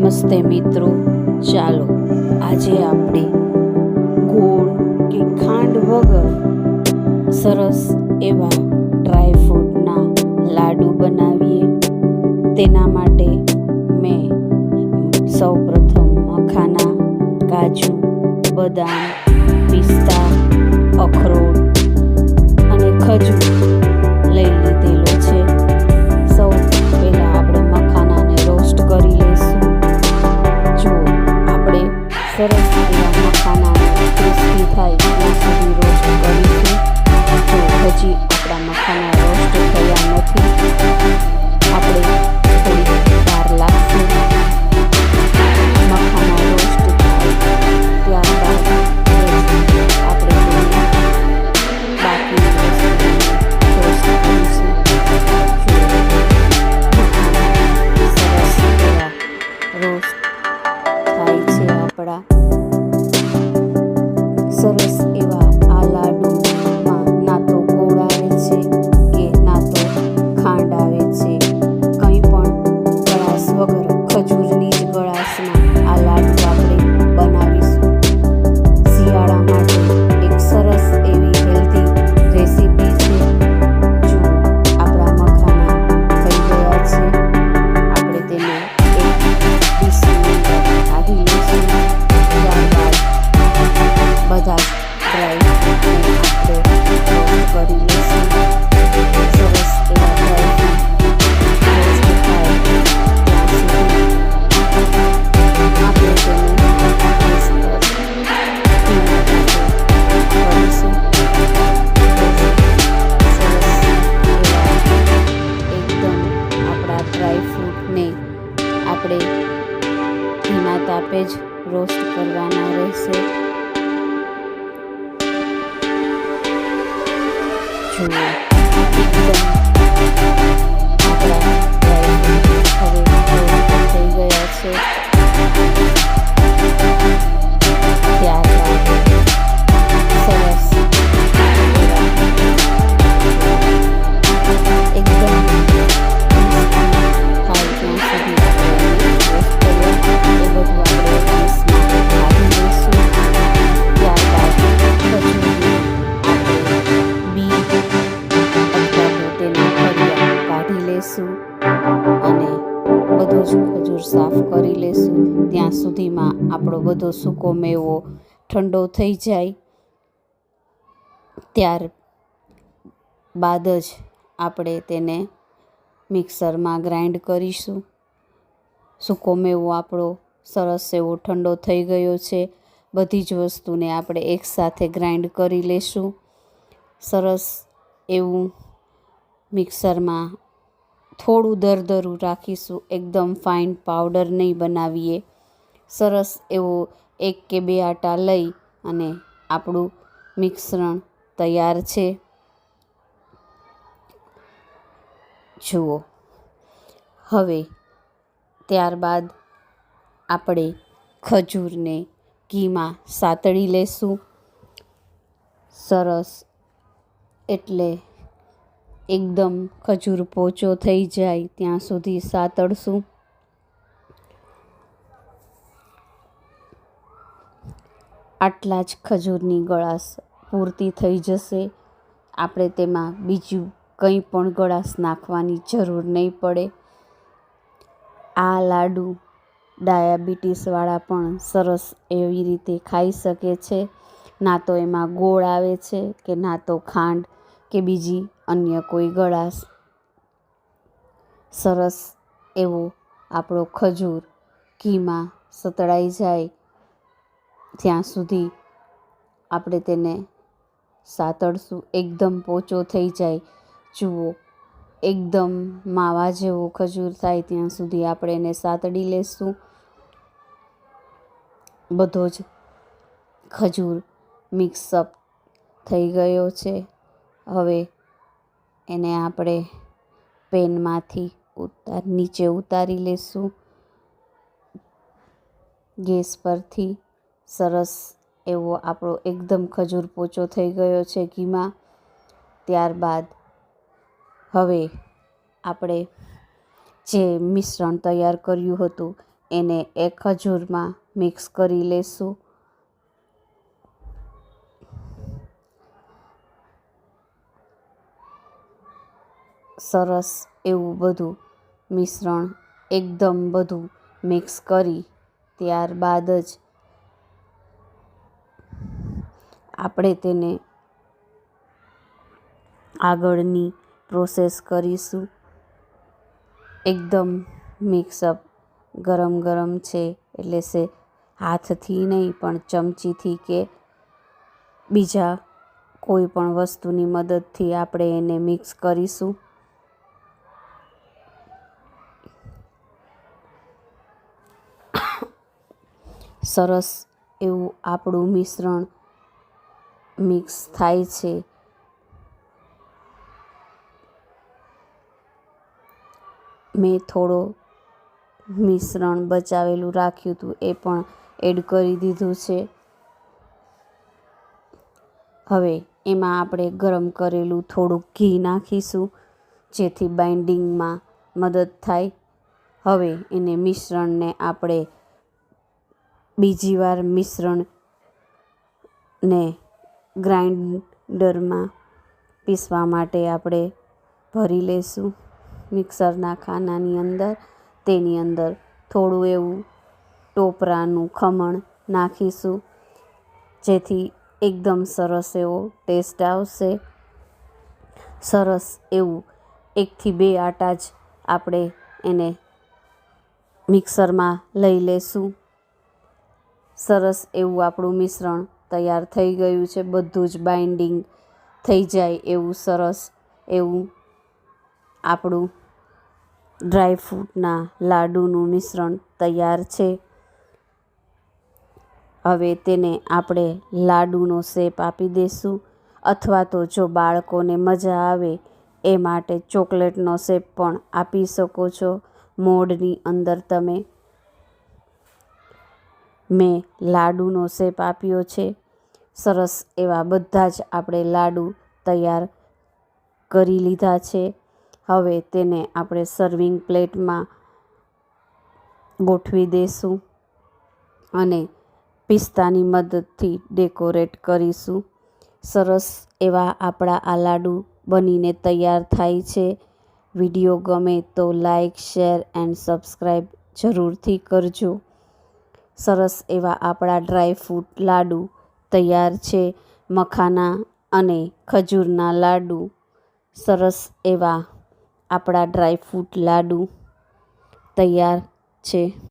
નમસ્તે મિત્રો, ચાલો આજે આપણે ગોળ કે ખાંડ વગર સરસ એવા ડ્રાયફ્રૂટના લાડુ બનાવીએ. તેના માટે મેં સૌપ્રથમ મખાના, કાજુ, બદામ, પિસ્તા, અખરોટ અને ખજૂર લઈ લીધેલો છે. સૌ પહેલાં આપણે મખાનાને રોસ્ટ કરી લઈશું. જો આપણે સરસ એવા મખાનાને ક્રિસ્પી થાય ત્યાં સુધી રોસ્ટ કરીશું. જો હજી આપણા મખાના રોસ્ટ થયા નથી, આપણે થોડીક વાર લાગશે. મખાના રોસ્ટ થાય ત્યારબાદ આપણે તેને બાકીની વસ્તુને રોસ્ટ કરીશું. સરસ એવા રોસ્ટ થાય છે આપણા. સરસ એવા આ લાડુમાં ના તો ગોળ આવે છે કે ના તો ખાંડ આવે છે, કંઈ પણ ગળાશ વગર ખજૂરની જ ગળાશમાં આ લાડુ આપણે બનાવીશું. શિયાળા માટે એક સરસ એવી હેલ્ધી રેસીપી છે. જો આપણા મખાના થઈ ગયા છે, આપણે તેને એક ડીશની અંદર કાઢી લઈશું. ત્યારબાદ બધા જ ડ્રાયફ્રૂટને આપણે રોસ્ટ કરી લઈશું. સરસ એવા ડ્રાયફ્રૂટ રોસ્ટ થાય ત્યાં સુધી આપણે તેને કરીશું. સરસ એવા એકદમ આપણા ડ્રાયફ્રૂટને આપણે ધીમા તાપે જ રોસ્ટ કરવાના રહેશે. જુઓ, એકદમ આપણા ડ્રાયફ્રૂટ હવે રોસ્ટ થઈ ગયા છે. ત્યારબાદ સરસ એવા એકદમ થાય ત્યાં સુધી આપણે રોસ્ટ કર્યા એ બધું આપણે ડીશમાં કાઢી લઈશું. ત્યારબાદ ખજૂરને આપણે બી અથવા તો તેના ફળિયા કાઢી લઈશું અને બધો જ ખજૂર સાફ કરી લઈશું. ત્યાં સુધીમાં આપણો બધો સૂકો મેવો ઠંડો થઈ જાય. ત્યાર બાદ જ આપણે તેને મિક્સરમાં ગ્રાઇન્ડ કરીશું. સૂકો મેવો આપણો સરસ એવો ઠંડો થઈ ગયો છે. બધી જ વસ્તુને આપણે એકસાથે ગ્રાઇન્ડ કરી લઈશું. સરસ એવું મિક્સરમાં થોડું દરદરું રાખીશું, એકદમ ફાઇન પાવડર નહીં બનાવીએ. સરસ એવો 1 કે 2 આટા લઈ અને આપણું મિશ્રણ તૈયાર છે. જુઓ, હવે ત્યારબાદ આપણે ખજૂરને ઘીમાં સાતળી લઈશું. સરસ એટલે એકદમ ખજૂર પોચો થઈ જાય ત્યાં સુધી સાતળશું. આટલા જ ખજૂરની ગળાશ પૂરતી થઈ જશે. આપણે તેમાં બીજું કંઈ પણ ગળાશ નાખવાની જરૂર નહીં પડે. આ લાડુ ડાયાબિટીસવાળા પણ સરસ એવી રીતે ખાઈ શકે છે. ના તો એમાં ગોળ આવે છે કે ના તો ખાંડ કે બીજી અન્ય કોઈ ગળાશ. સરસ એવો આપણો ખજૂર ઘીમાં સતળાઈ જાય ત્યાં સુધી આપણે તેને સાતળશું. એકદમ પોચો થઈ જાય, જુઓ, એકદમ માવા જેવો ખજૂર થાય ત્યાં સુધી આપણે એને સાતળી લઈશું. બધો જ ખજૂર મિક્સઅપ થઈ ગયો છે. હવે એને આપણે પેનમાંથી નીચે ઉતારી લઈશું. ગેસ પરથી સરસ એવો આપણો એકદમ ખજૂર પોચો થઈ ગયો છે ઘીમાં. ત્યારબાદ હવે આપણે જે મિશ્રણ તૈયાર કર્યું હતું એને એ ખજૂરમાં મિક્સ કરી લેશું. સરસ એવું બધું મિશ્રણ એકદમ બધું મિક્સ કરી ત્યારબાદ જ આપણે તેને આગળની પ્રોસેસ કરીશું. એકદમ મિક્સઅપ ગરમ ગરમ છે એટલે હાથથી નહીં પણ ચમચીથી કે બીજા કોઈ પણ વસ્તુની મદદથી આપણે એને મિક્સ કરીશું. સરસ એવું આપણું મિશ્રણ મિક્સ થાય છે. મેં થોડો મિશ્રણ બચાવેલું રાખ્યું હતું એ પણ એડ કરી દીધું છે. હવે એમાં આપણે ગરમ કરેલું થોડુંક ઘી નાખીશું જેથી બાઇન્ડિંગમાં મદદ થાય. હવે એને મિશ્રણને આપણે બીજી વાર મિશ્રણને ગ્રાઇન્ડરમાં પીસવા માટે આપણે ભરી લેશું મિક્સરના ખાનાની અંદર. તેની અંદર થોડું એવું ટોપરાનું ખમણ નાખીશું જેથી એકદમ સરસ એવો ટેસ્ટ આવશે. સરસ એવું 1 થી 2 આટા જ આપણે એને મિક્સરમાં લઈ લેશું. સરસ એવું આપણું મિશ્રણ તૈયાર થઈ ગયું છે. બધું જ બાઇન્ડિંગ થઈ જાય એવું સરસ એવું આપણું ડ્રાયફ્રૂટના લાડુનું મિશ્રણ તૈયાર છે. હવે તેને આપણે લાડુનો શેપ આપી દઈશું અથવા તો જો બાળકોને મજા આવે એ માટે ચોકલેટનો શેપ પણ આપી શકો છો. મોલ્ડની અંદર મેં લાડુનો શેપ આપ્યો છે. સરસ એવા બધા જ આપણે લાડુ તૈયાર કરી લીધા છે. હવે તેને આપણે સર્વિંગ પ્લેટમાં ગોઠવી દઈશું અને પિસ્તાની મદદથી ડેકોરેટ કરીશું. સરસ એવા આપણા આ લાડુ બનીને તૈયાર થાય છે. વિડીયો ગમે તો લાઈક, શેર એન્ડ સબસ્ક્રાઈબ જરૂરથી કરજો. સરસ એવા આપણા ડ્રાયફ્રૂટ લાડુ તૈયાર છે. મખાના અને ખજૂરના લાડુ. સરસ એવા આપણા ડ્રાયફ્રૂટ લાડુ તૈયાર છે.